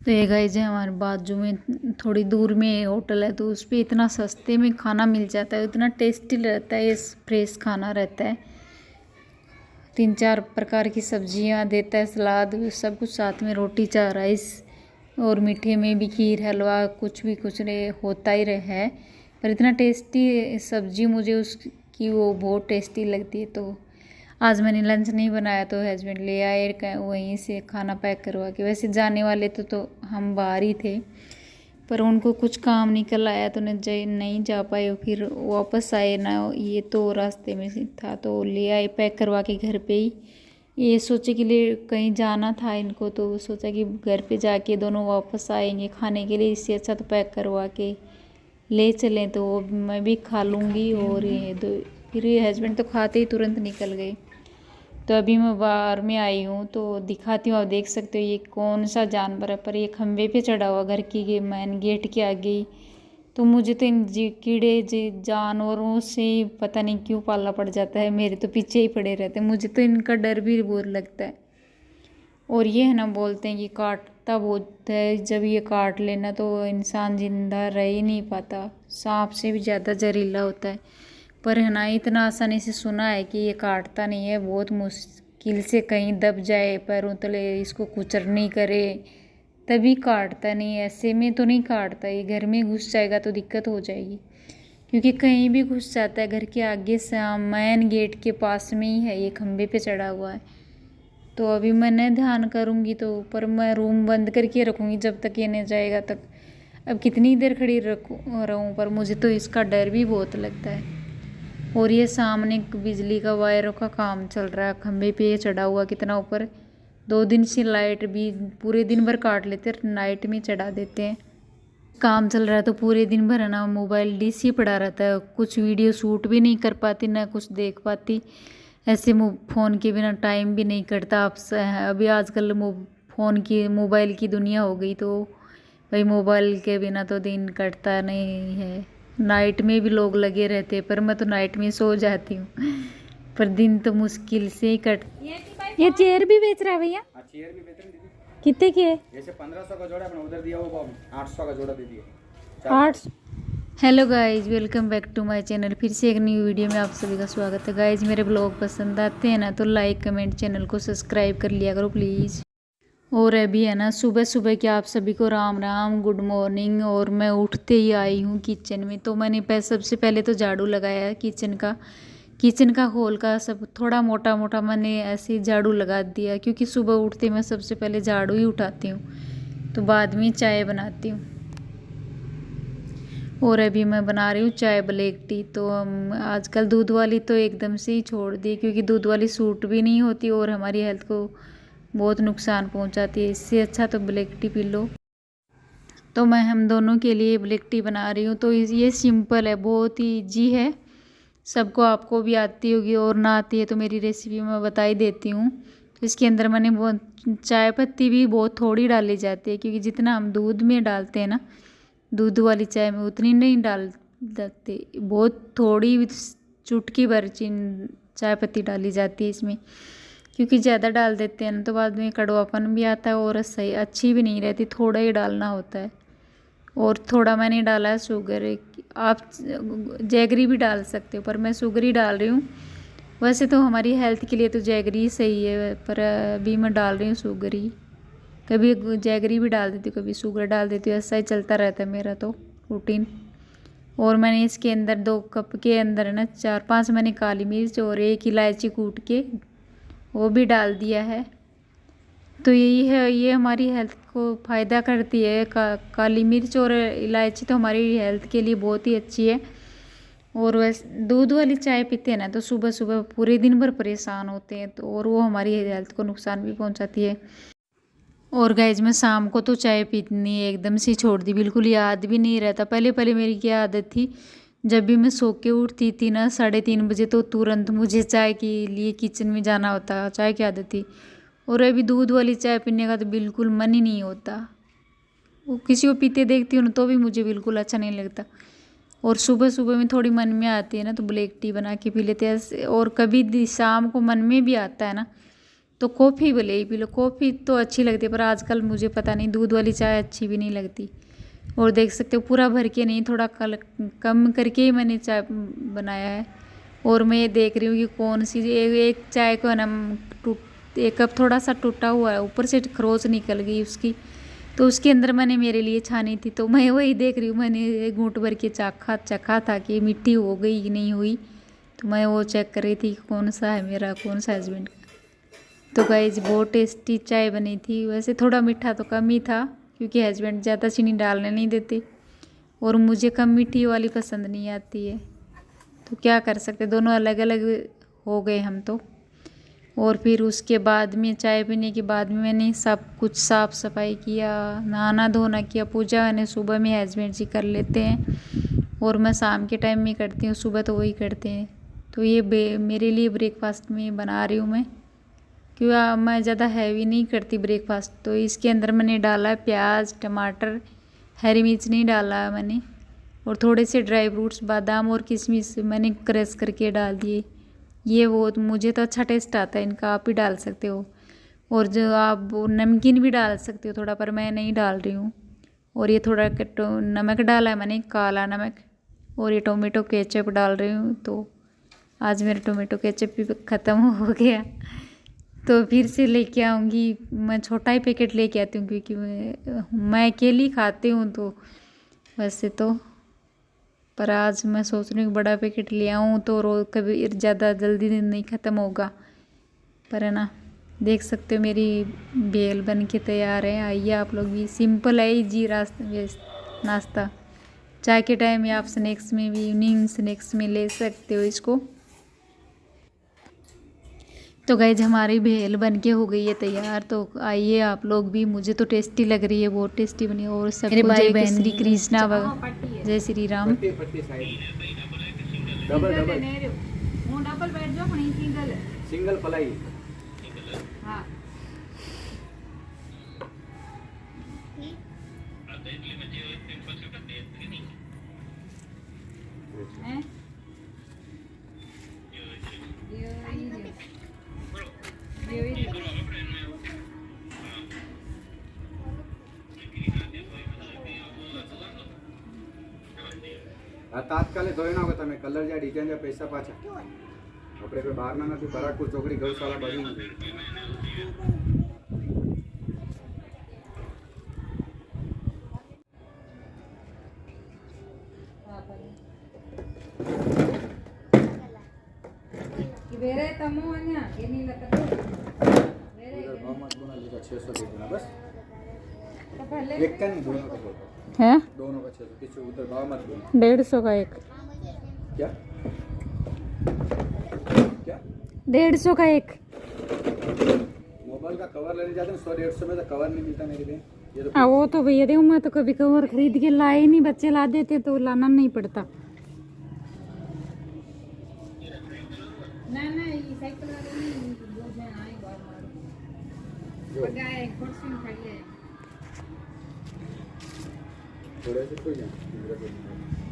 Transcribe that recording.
तो ये गाइस है हमारे बाजू में थोड़ी दूर में होटल है, तो उस पे इतना सस्ते में खाना मिल जाता है, इतना टेस्टी रहता है, ये फ्रेश खाना रहता है। 3-4 प्रकार की सब्जियां देता है, सलाद सब कुछ साथ में, रोटी चाह राइस, और मीठे में भी खीर हलवा कुछ रहे होता ही रहा है। पर इतना टेस्टी सब्जी मुझे उसकी वो बहुत टेस्टी लगती है। तो आज मैंने लंच नहीं बनाया, तो हस्बैंड ले आए वहीं से खाना पैक करवा के। वैसे जाने वाले तो हम बाहर ही थे, पर उनको कुछ काम निकल आया तो नहीं जा पाए, फिर वापस आए ना। ये तो रास्ते में से था तो ले आए पैक करवा के घर पे ही। ये सोचे कि लिए कहीं जाना था इनको, तो सोचा कि घर पे जाके दोनों वापस आएंगे खाने के लिए, इससे अच्छा तो पैक करवा के ले चलें, तो वो मैं भी खा लूँगी। और ये दो फिर ये हस्बैंड तो खाते ही तुरंत निकल गए। तो अभी मैं बाहर में आई हूँ तो दिखाती हूँ, आप देख सकते हो ये कौन सा जानवर है। पर ये खंभे पे चढ़ा हुआ घर की मेन गेट के आगे ही। तो मुझे तो इन कीड़े जानवरों से पता नहीं क्यों पाला पड़ जाता है, मेरे तो पीछे ही पड़े रहते हैं। मुझे तो इनका डर भी बहुत लगता है। और ये है ना, बोलते हैं कि काटता बहुत है, जब ये काट लेना तो इंसान जिंदा रह ही नहीं पाता, सांप से भी ज़्यादा जहरीला होता है। पर है ना, इतना आसानी से सुना है कि ये काटता नहीं है, बहुत मुश्किल से कहीं दब जाए पैरों तले, इसको कुचर नहीं करे तभी काटता, नहीं ऐसे में तो नहीं काटता। ये घर में घुस जाएगा तो दिक्कत हो जाएगी, क्योंकि कहीं भी घुस जाता है। घर के आगे से मेन गेट के पास में ही है, ये खंभे पे चढ़ा हुआ है। तो अभी मैंने ध्यान करूँगी, तो पर मैं रूम बंद करके रखूँगी जब तक ये नहीं जाएगा तक। अब कितनी देर खड़ी रहूँ, पर मुझे तो इसका डर भी बहुत लगता है। और ये सामने बिजली का वायरों का काम चल रहा है, खंभे पे ये चढ़ा हुआ कितना ऊपर। 2 दिन से लाइट भी पूरे दिन भर काट लेते हैं, नाइट में चढ़ा देते हैं। काम चल रहा है तो पूरे दिन भर है ना, मोबाइल डिस ही पड़ा रहता है, कुछ वीडियो शूट भी नहीं कर पाती ना कुछ देख पाती। ऐसे फ़ोन के बिना टाइम भी नहीं कटता। आप अभी आजकल मोबाइल की दुनिया हो गई, तो भाई मोबाइल के बिना तो दिन कटता नहीं है। नाइट में भी लोग लगे रहते हैं, पर मैं तो नाइट में सो जाती हूँ। पर दिन तो मुश्किल से ही कट। ये चेयर भी बेच रहा है भैया? चेयर भी बेच रहे हैं दीदी। कितने के? जैसे 1500 का जोड़ा अपने उधर दिया वो 800 का जोड़ा दे दिए। 8। Hello guys, welcome back to my channel. फिर से एक न्यू वीडियो में आप सभी का स्वागत है। गाइज मेरे ब्लॉग पसंद आते हैं ना तो लाइक कमेंट चैनल को सब्सक्राइब कर लिया करो प्लीज़। और अभी है ना सुबह सुबह के आप सभी को राम राम, गुड मॉर्निंग। और मैं उठते ही आई हूँ किचन में, तो मैंने सबसे पहले तो झाड़ू लगाया है किचन का हॉल का सब थोड़ा मोटा मोटा मैंने ऐसे झाड़ू लगा दिया, क्योंकि सुबह उठते मैं सबसे पहले झाड़ू ही उठाती हूँ, तो बाद में चाय बनाती हूँ। और अभी मैं बना रही हूँ चाय ब्लैक टी। तो आजकल दूध वाली तो एकदम से ही छोड़ दी, क्योंकि दूध वाली सूट भी नहीं होती और हमारी हेल्थ को बहुत नुकसान पहुँचाती है। इससे अच्छा तो ब्लैक टी पी लो। तो मैं हम दोनों के लिए ब्लैक टी बना रही हूँ। तो ये सिंपल है, बहुत ही ईजी है, सबको आपको भी आती होगी, और ना आती है तो मेरी रेसिपी मैं बता ही देती हूँ। तो इसके अंदर मैंने बहुत चाय पत्ती भी बहुत थोड़ी डाली जाती है, क्योंकि जितना हम दूध में डालते हैं ना, दूध वाली चाय में उतनी नहीं डाल देते, बहुत थोड़ी चुटकी भर चाय पत्ती डाली जाती है इसमें, क्योंकि ज़्यादा डाल देते हैं ना तो बाद में कड़वापन भी आता है और सही अच्छी भी नहीं रहती, थोड़ा ही डालना होता है। और थोड़ा मैंने डाला है शुगर, आप जैगरी भी डाल सकते हो, पर मैं शुगर ही डाल रही हूँ। वैसे तो हमारी हेल्थ के लिए तो जैगरी ही सही है, पर अभी मैं डाल रही हूँ शुगर ही। कभी जैगरी भी डाल देती हूँ, कभी शुगर डाल देती हूँ, ऐसा ही चलता रहता है मेरा तो रूटीन। और मैंने इसके अंदर 2 कप के अंदर है ना 4-5 मैंने काली मिर्च और 1 इलायची कूट के वो भी डाल दिया है। तो यही है, ये हमारी हेल्थ को फ़ायदा करती है। काली मिर्च और इलायची तो हमारी हेल्थ के लिए बहुत ही अच्छी है। और वैसे दूध वाली चाय पीते हैं ना तो सुबह सुबह पूरे दिन भर परेशान होते हैं, तो और वो हमारी हेल्थ को नुकसान भी पहुंचाती है। और गाइज मैं शाम को तो चाय पीनी एकदम से छोड़ दी, बिल्कुल याद भी नहीं रहता। पहले पहले मेरी क्या आदत थी, जब भी मैं सो के उठती थी ना 3:30 बजे, तो तुरंत मुझे चाय के लिए किचन में जाना होता, चाय की आदत थी। और अभी दूध वाली चाय पीने का तो बिल्कुल मन ही नहीं होता। वो किसी को पीते देखती हूँ ना तो भी मुझे बिल्कुल अच्छा नहीं लगता। और सुबह सुबह में थोड़ी मन में आती है ना तो ब्लैक टी बना के पी लेते हैं। और कभी शाम को मन में भी आता है ना तो कॉफ़ी भले ही पी लो, कॉफ़ी तो अच्छी लगती है पर आजकल मुझे पता नहीं दूध वाली चाय अच्छी भी नहीं लगती। और देख सकते हो पूरा भर के नहीं, थोड़ा कम करके ही मैंने चाय बनाया है। और मैं ये देख रही हूँ कि कौन सी एक चाय को है ना एक कप थोड़ा सा टूटा हुआ है, ऊपर से खरोच निकल गई उसकी, तो उसके अंदर मैंने मेरे लिए छानी थी, तो मैं वही देख रही हूँ। मैंने एक घूंट भर के चखा था कि मिट्टी हो गई कि नहीं हुई, तो मैं वो चेक कर रही थी कौन सा है मेरा कौन सा हस्बैंड का। तो गाइस बहुत टेस्टी चाय बनी थी। वैसे थोड़ा मीठा तो कम ही था क्योंकि हस्बैंड ज़्यादा चीनी डालने नहीं देते और मुझे कम मीठी वाली पसंद नहीं आती है, तो क्या कर सकते, दोनों अलग अलग हो गए हम तो। और फिर उसके बाद में चाय पीने के बाद में मैंने सब कुछ साफ़ सफाई किया, नहाना धोना किया, पूजा मैंने सुबह में हस्बैंड जी कर लेते हैं और मैं शाम के टाइम में करती हूँ, सुबह तो वही करते हैं। तो ये मेरे लिए ब्रेकफास्ट में बना रही हूँ मैं, क्योंकि मैं ज़्यादा हैवी नहीं करती ब्रेकफास्ट। तो इसके अंदर मैंने डाला प्याज टमाटर, हरी मिर्च नहीं डाला मैंने, और थोड़े से ड्राई फ्रूट्स बादाम और किशमिश मैंने क्रश करके डाल दिए। ये वो मुझे तो अच्छा टेस्ट आता है इनका, आप भी डाल सकते हो। और जो आप नमकीन भी डाल सकते हो थोड़ा, पर मैं नहीं डाल रही हूँ। और ये थोड़ा नमक डाला है मैंने, काला नमक, और ये टोमेटो केचप डाल रही हूँ। तो आज मेरा टोमेटो केचप भी ख़त्म हो गया, तो फिर से लेके आऊँगी। मैं छोटा ही पैकेट लेके आती हूँ क्योंकि मैं अकेली खाती हूँ, तो वैसे तो पर आज मैं सोच रही हूँ बड़ा पैकेट ले आऊँ तो रोज़ कभी ज़्यादा जल्दी दिन नहीं ख़त्म होगा। पर है ना, देख सकते हो मेरी बेल बन के तैयार है। आइए आप लोग भी, सिंपल है इजी नाश्ता, चाय के टाइम या आप स्नैक्स में भी, इवनिंग स्नैक्स में ले सकते हो इसको। तो गाइज हमारी भेल बन के हो गई है तैयार, तो आइए आप लोग भी, मुझे तो टेस्टी लग रही है, बहुत टेस्टी बनी। और सब मेरे भाई बहन श्री कृष्णा जय श्री राम। सिंगल पलाई તાત્કાલિક ધોઈ નાખો તમે, કલર જ્યાં ડિઝાઇન જ્યાં પૈસા પાછા આપણે કોઈ બહારના નથી, બરાકપુર ચોકડી ગૌશાળા બાજુ નથી. ಬೇರೆ ತಮ್ಮವನ್ನ ಏನಿಲ್ಲ बस एक का नहीं, दोनों का बोलो, है दोनों का 600 किसी उधर भाव मत बोलो। 150 का एक, क्या क्या 150 का एक। मोबाइल का कवर लेने जाते हैं 100-150 में, तो कवर नहीं मिलता मेरे लिए। ये तो वो तो भैया देखो, मैं तो कभी कवर खरीद के लाए नहीं, बच्चे ला देते तो लाना नहीं पड़ता। थोड़े से कोई नहीं।